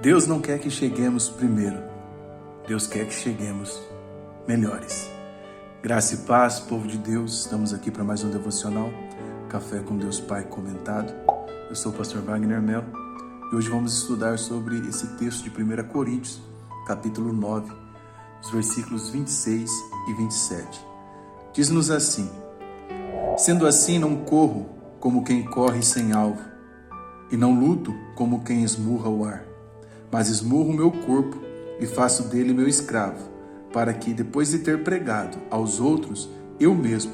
Deus não quer que cheguemos primeiro. Deus quer que cheguemos melhores. Graça e paz, povo de Deus. Estamos aqui para mais um devocional, Café com Deus Pai comentado. Eu sou o pastor Wagner Melo e hoje vamos estudar sobre esse texto de 1 Coríntios, capítulo 9, os versículos 26 e 27. Diz-nos assim: sendo assim, não corro como quem corre sem alvo, e não luto como quem esmurra o ar, mas esmurro o meu corpo e faço dele meu escravo, para que, depois de ter pregado aos outros, eu mesmo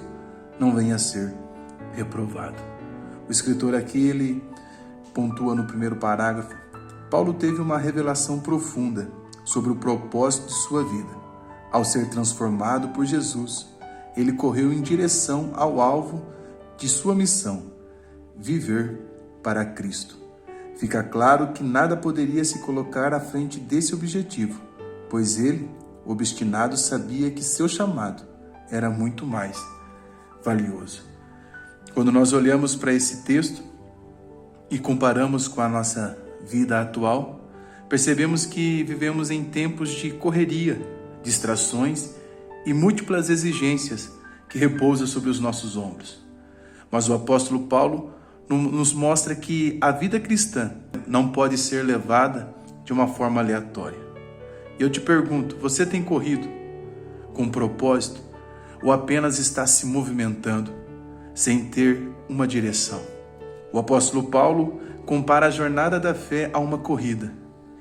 não venha a ser reprovado. O escritor aqui, ele pontua no primeiro parágrafo: Paulo teve uma revelação profunda sobre o propósito de sua vida. Ao ser transformado por Jesus, ele correu em direção ao alvo de sua missão: viver para Cristo. Fica claro que nada poderia se colocar à frente desse objetivo, pois ele, obstinado, sabia que seu chamado era muito mais valioso. Quando nós olhamos para esse texto e comparamos com a nossa vida atual, percebemos que vivemos em tempos de correria, distrações e múltiplas exigências que repousam sobre os nossos ombros. Mas o apóstolo Paulo nos mostra que a vida cristã não pode ser levada de uma forma aleatória. E eu te pergunto, você tem corrido com propósito ou apenas está se movimentando sem ter uma direção? O apóstolo Paulo compara a jornada da fé a uma corrida.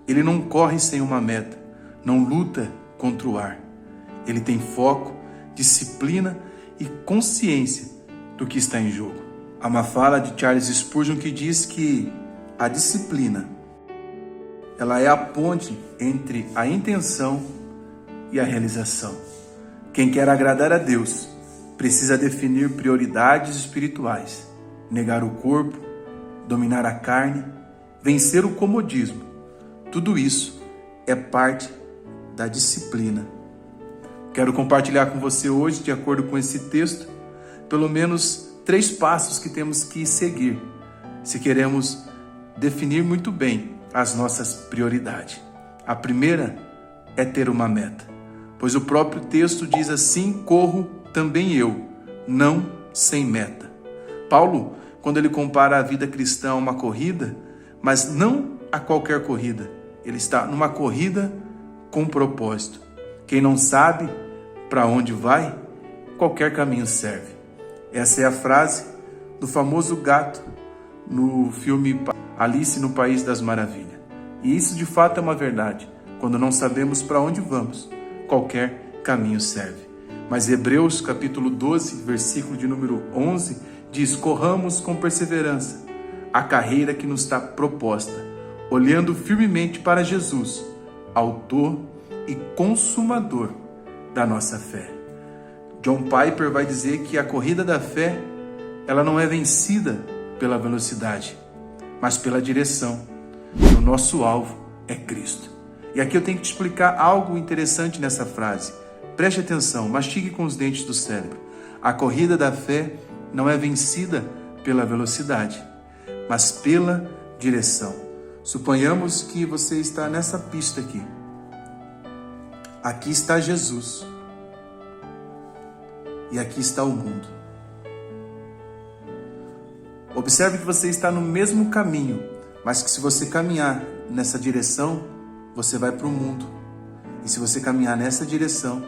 Ele não corre sem uma meta, não luta contra o ar. Ele tem foco, disciplina e consciência do que está em jogo. Há uma fala de Charles Spurgeon que diz que a disciplina, ela é a ponte entre a intenção e a realização. Quem quer agradar a Deus precisa definir prioridades espirituais, negar o corpo, dominar a carne, vencer o comodismo. Tudo isso é parte da disciplina. Quero compartilhar com você hoje, de acordo com esse texto, pelo menos 3 passos que temos que seguir se queremos definir muito bem as nossas prioridades. A primeira é ter uma meta, pois o próprio texto diz assim: corro também eu, não sem meta. Paulo, quando ele compara a vida cristã a uma corrida, mas não a qualquer corrida, ele está numa corrida com propósito. Quem não sabe para onde vai, qualquer caminho serve. Essa é a frase do famoso gato no filme Alice no País das Maravilhas. E isso de fato é uma verdade. Quando não sabemos para onde vamos, qualquer caminho serve. Mas Hebreus capítulo 12, versículo de número 11, diz: corramos com perseverança a carreira que nos está proposta, olhando firmemente para Jesus, autor e consumador da nossa fé. John Piper vai dizer que a corrida da fé, ela não é vencida pela velocidade, mas pela direção. O nosso alvo é Cristo. E aqui eu tenho que te explicar algo interessante nessa frase. Preste atenção, mastigue com os dentes do cérebro. A corrida da fé não é vencida pela velocidade, mas pela direção. Suponhamos que você está nessa pista aqui. Aqui está Jesus. E aqui está o mundo. Observe que você está no mesmo caminho, mas que se você caminhar nessa direção, você vai para o mundo. E se você caminhar nessa direção,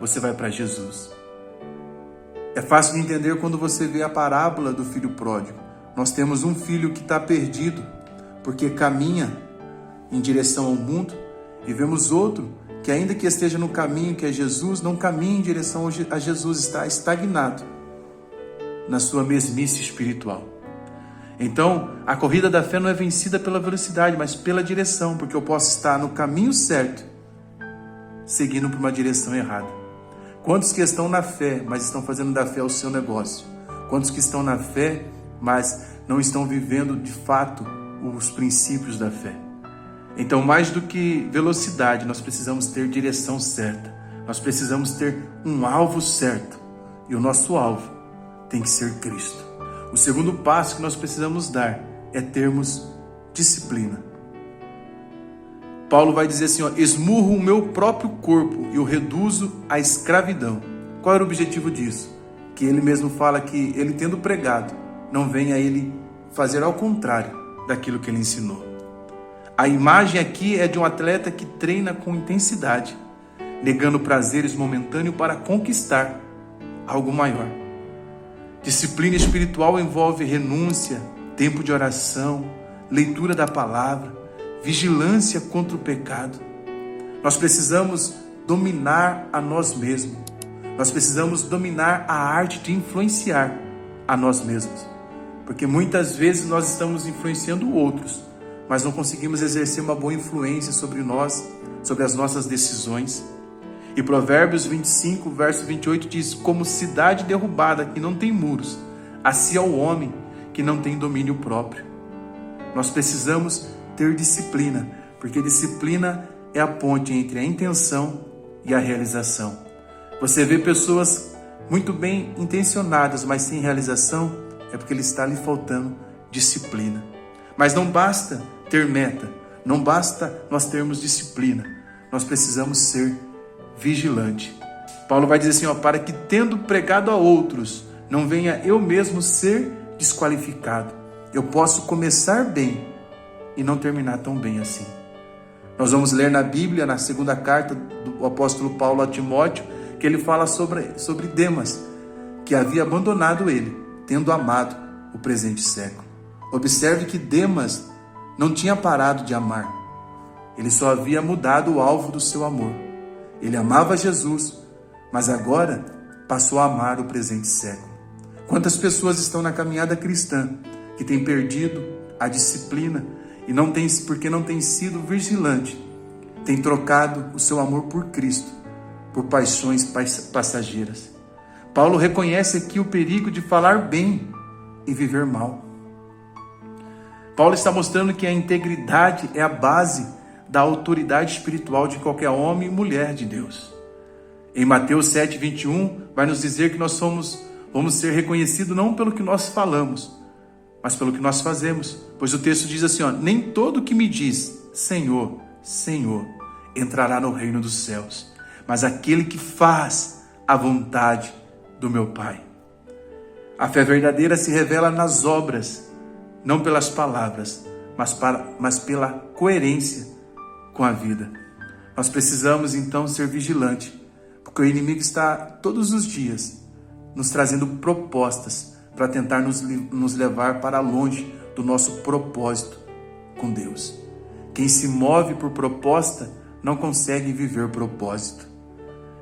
você vai para Jesus. É fácil de entender quando você vê a parábola do filho pródigo. Nós temos um filho que está perdido, porque caminha em direção ao mundo, e vemos outro que, ainda que esteja no caminho que é Jesus, não caminha em direção a Jesus, está estagnado na sua mesmice espiritual. Então, a corrida da fé não é vencida pela velocidade, mas pela direção, porque eu posso estar no caminho certo, seguindo para uma direção errada. Quantos que estão na fé, mas estão fazendo da fé o seu negócio? Quantos que estão na fé, mas não estão vivendo de fato os princípios da fé? Então, mais do que velocidade, nós precisamos ter direção certa. Nós precisamos ter um alvo certo. E o nosso alvo tem que ser Cristo. O segundo passo que nós precisamos dar é termos disciplina. Paulo vai dizer assim, esmurro o meu próprio corpo e o reduzo à escravidão. Qual era o objetivo disso? Que ele mesmo fala que ele tendo pregado, não venha ele fazer ao contrário daquilo que ele ensinou. A imagem aqui é de um atleta que treina com intensidade, negando prazeres momentâneos para conquistar algo maior. Disciplina espiritual envolve renúncia, tempo de oração, leitura da palavra, vigilância contra o pecado. Nós precisamos dominar a nós mesmos. Nós precisamos dominar a arte de influenciar a nós mesmos. Porque muitas vezes nós estamos influenciando outros, mas não conseguimos exercer uma boa influência sobre nós, sobre as nossas decisões. E Provérbios 25, verso 28 diz, como cidade derrubada que não tem muros, assim é o homem que não tem domínio próprio. Nós precisamos ter disciplina, porque disciplina é a ponte entre a intenção e a realização. Você vê pessoas muito bem intencionadas, mas sem realização, é porque lhe está lhe faltando disciplina. Mas não basta ter meta, não basta nós termos disciplina, nós precisamos ser vigilante. Paulo vai dizer assim, para que tendo pregado a outros, não venha eu mesmo ser desqualificado. Eu posso começar bem e não terminar tão bem assim. Nós vamos ler na Bíblia, na segunda carta do apóstolo Paulo a Timóteo, que ele fala sobre Demas, que havia abandonado ele, tendo amado o presente século. Observe que Demas não tinha parado de amar. Ele só havia mudado o alvo do seu amor. Ele amava Jesus, mas agora passou a amar o presente século. Quantas pessoas estão na caminhada cristã que têm perdido a disciplina e porque não tem sido vigilante, tem trocado o seu amor por Cristo, por paixões passageiras. Paulo reconhece aqui o perigo de falar bem e viver mal. Paulo está mostrando que a integridade é a base da autoridade espiritual de qualquer homem e mulher de Deus. Em Mateus 7, 21, vai nos dizer que nós vamos ser reconhecidos não pelo que nós falamos, mas pelo que nós fazemos. Pois o texto diz assim, nem todo que me diz, Senhor, Senhor, entrará no reino dos céus, mas aquele que faz a vontade do meu Pai. A fé verdadeira se revela nas obras, não pelas palavras, mas pela coerência com a vida. Nós precisamos então ser vigilantes, porque o inimigo está todos os dias nos trazendo propostas para tentar nos levar para longe do nosso propósito com Deus. Quem se move por proposta não consegue viver propósito.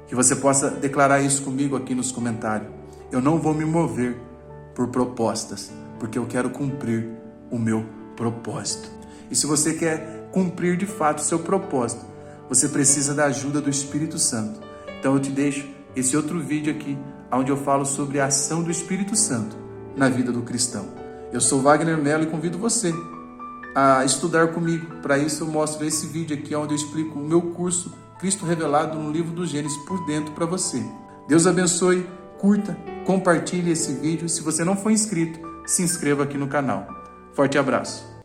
Que você possa declarar isso comigo aqui nos comentários. Eu não vou me mover por propostas, porque eu quero cumprir o meu propósito. E se você quer cumprir de fato o seu propósito, você precisa da ajuda do Espírito Santo. Então eu te deixo esse outro vídeo aqui, onde eu falo sobre a ação do Espírito Santo na vida do cristão. Eu sou Wagner Mello e convido você a estudar comigo. Para isso eu mostro esse vídeo aqui, onde eu explico o meu curso Cristo Revelado no livro do Gênesis por dentro para você. Deus abençoe, curta, compartilhe esse vídeo. Se você não for inscrito, se inscreva aqui no canal. Forte abraço.